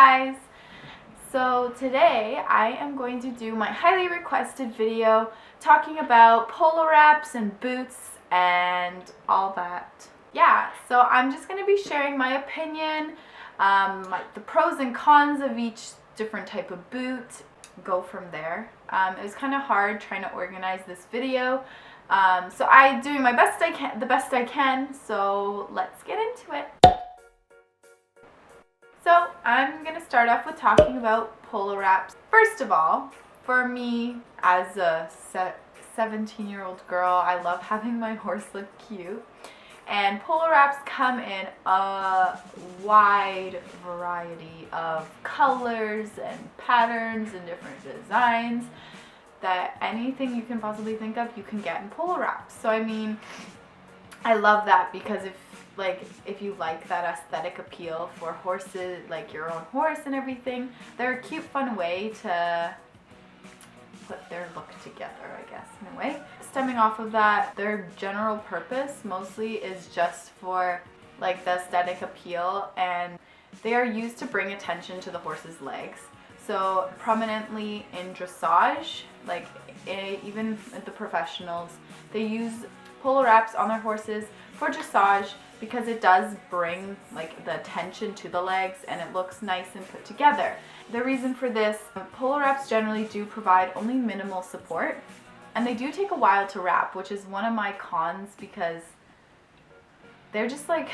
guys! So today I am going to do my highly requested video talking about polo wraps and boots and all that. Yeah, so I'm just going to be sharing my opinion, the pros and cons of each different type of boot, go from there. It was kind of hard trying to organize this video, so I'm doing my best the best I can, so let's get into it. So I'm going to start off with talking about polo wraps. First of all, for me as a 17-year-old girl, I love having my horse look cute. And polo wraps come in a wide variety of colors and patterns and different designs that anything you can possibly think of you can get in polo wraps. So I mean, I love that because if you like that aesthetic appeal for horses, like your own horse and everything, they're a cute, fun way to put their look together, I guess, in a way. Stemming off of that, their general purpose mostly is just for like the aesthetic appeal, and they are used to bring attention to the horse's legs. So prominently in dressage, like even the professionals, they use polo wraps on their horses for dressage because it does bring like the attention to the legs and it looks nice and put together. The reason for this, polo wraps generally do provide only minimal support, and they do take a while to wrap, which is one of my cons because they're just like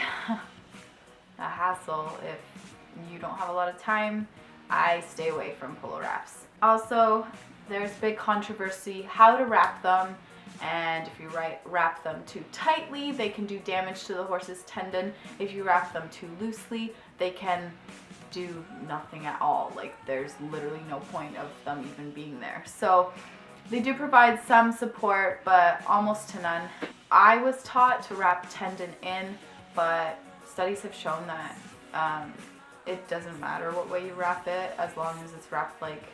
a hassle. If you don't have a lot of time, I stay away from polo wraps. Also, there's big controversy how to wrap them, and if you wrap them too tightly, they can do damage to the horse's tendon. If you wrap them too loosely, they can do nothing at all. Like, there's literally no point of them even being there. So they do provide some support, but almost to none. I was taught to wrap tendon in, but studies have shown that it doesn't matter what way you wrap it as long as it's wrapped like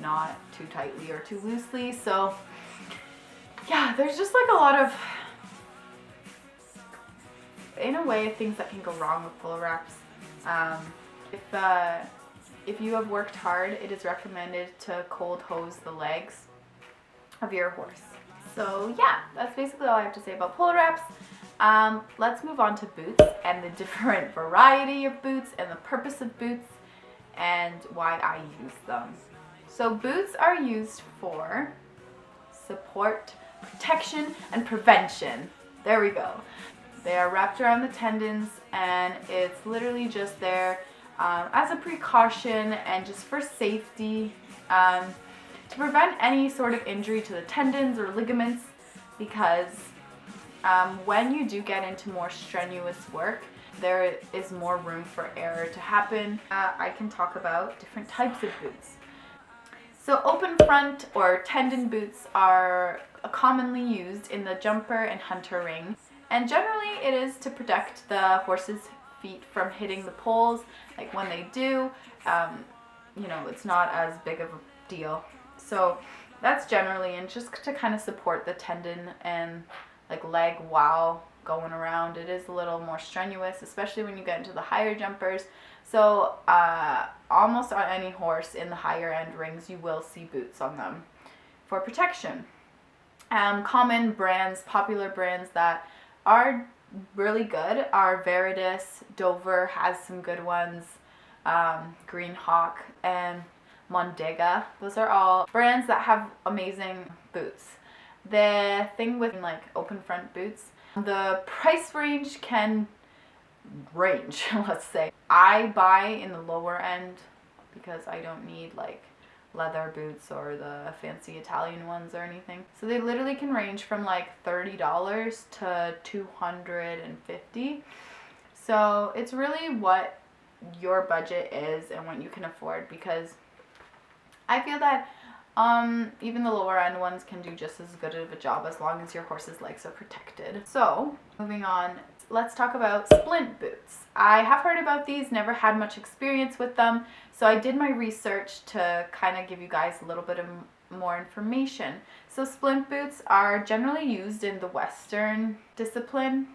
not too tightly or too loosely. So yeah, there's just like a lot of, in a way, things that can go wrong with polo wraps. If you have worked hard, it is recommended to cold hose the legs of your horse. So yeah, that's basically all I have to say about polo wraps. Let's move on to boots and the different variety of boots and the purpose of boots and why I use them. So boots are used for support, protection, and prevention. There we go. They are wrapped around the tendons, and it's literally just there as a precaution and just for safety, to prevent any sort of injury to the tendons or ligaments, because when you do get into more strenuous work, there is more room for error to happen. I can talk about different types of boots. So open front or tendon boots are commonly used in the jumper and hunter ring, and generally it is to protect the horse's feet from hitting the poles. Like when they do, it's not as big of a deal. So that's generally, and just to kind of support the tendon and like leg while going around. It is a little more strenuous, especially when you get into the higher jumpers. So almost on any horse in the higher end rings, you will see boots on them for protection. Common brands, popular brands that are really good are Veritas, Dover has some good ones, Green Hawk, and Mondega. Those are all brands that have amazing boots. The thing with like open front boots, the price range can range, let's say. I buy in the lower end because I don't need like leather boots or the fancy Italian ones or anything. So they literally can range from like $30 to $250. So it's really what your budget is and what you can afford, because I feel that even the lower end ones can do just as good of a job as long as your horse's legs are protected. So moving on, let's talk about splint boots. I have heard about these, never had much experience with them, so I did my research to kind of give you guys a little bit of more information. So splint boots are generally used in the Western discipline,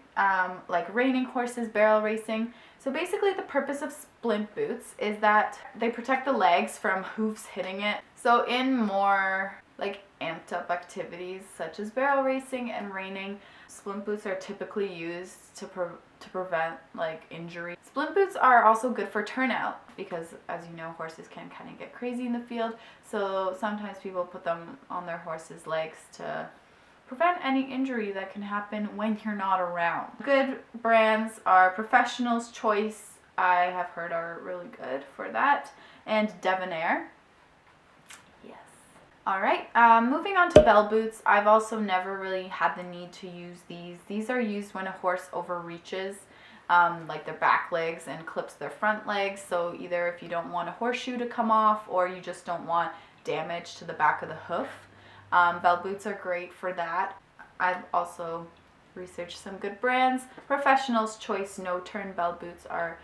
like reining horses, barrel racing. So basically the purpose of splint boots is that they protect the legs from hoofs hitting it. So in more like amped up activities such as barrel racing and reining, splint boots are typically used to prevent like injury. Splint boots are also good for turnout because, as you know, horses can kind of get crazy in the field. So sometimes people put them on their horses' legs to prevent any injury that can happen when you're not around. Good brands are Professional's Choice, I have heard are really good for that, and Debonair. Yes. Alright, moving on to bell boots. I've also never really had the need to use these. These are used when a horse overreaches like their back legs and clips their front legs. So either if you don't want a horseshoe to come off or you just don't want damage to the back of the hoof. Bell boots are great for that. I've also researched some good brands. Professional's Choice no-turn bell boots are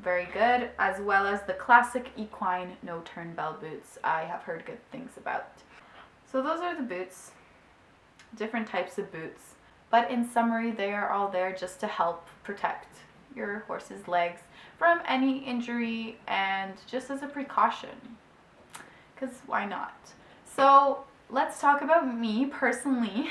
very good, as well as the classic equine no-turn bell boots I have heard good things about. So those are the boots, different types of boots. But in summary, they are all there just to help protect your horse's legs from any injury and just as a precaution, because why not? So let's talk about me personally.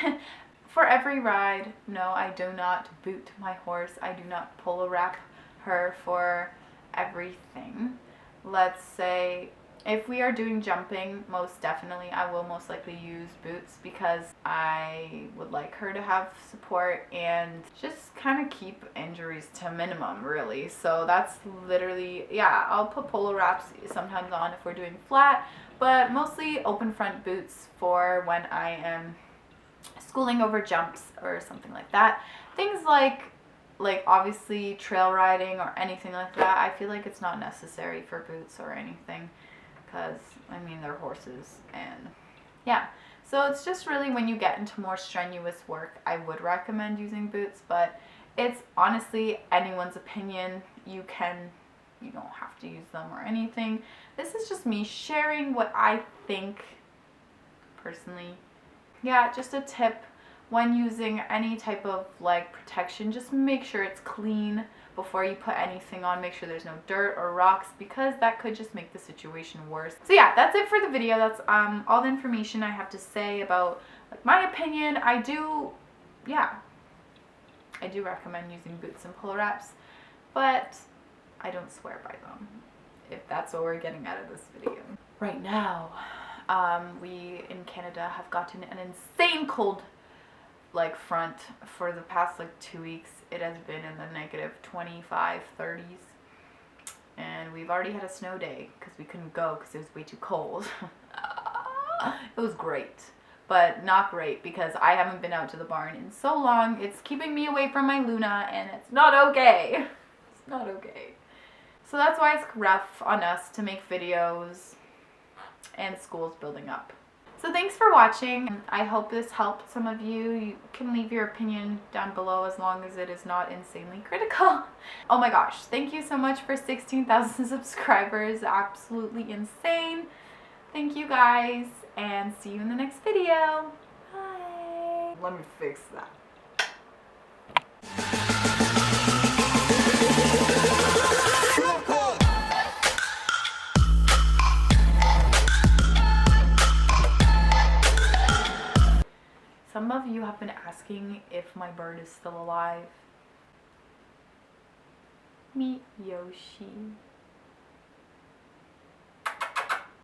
For every ride, no, I do not boot my horse. I do not polo wrap her for everything. Let's say if we are doing jumping, most definitely I will most likely use boots because I would like her to have support and just kind of keep injuries to a minimum, really. So that's literally, yeah, I'll put polo wraps sometimes on if we're doing flat, but mostly open front boots for when I am schooling over jumps or something like that. Things like obviously trail riding or anything like that, I feel like it's not necessary for boots or anything because, I mean, they're horses and yeah. So it's just really when you get into more strenuous work, I would recommend using boots, but it's honestly anyone's opinion. You don't have to use them or anything. This is just me sharing what I think personally. Yeah, just a tip when using any type of like protection, just make sure it's clean before you put anything on. Make sure there's no dirt or rocks because that could just make the situation worse. So yeah, that's it for the video. That's all the information I have to say about like my opinion. I do recommend using boots and polo wraps, but I don't swear by them, if that's what we're getting out of this video. Right now, we in Canada have gotten an insane cold like front for the past like 2 weeks. It has been in the negative 25, 30s. And we've already had a snow day because we couldn't go because it was way too cold. It was great, but not great because I haven't been out to the barn in so long. It's keeping me away from my Luna and it's not okay. It's not okay. So that's why it's rough on us to make videos and school's building up. So thanks for watching. I hope this helped some of you. You can leave your opinion down below as long as it is not insanely critical. Oh my gosh, thank you so much for 16,000 subscribers. Absolutely insane. Thank you guys and see you in the next video. Bye. Let me fix that. Some of you have been asking if my bird is still alive. Meet Yoshi.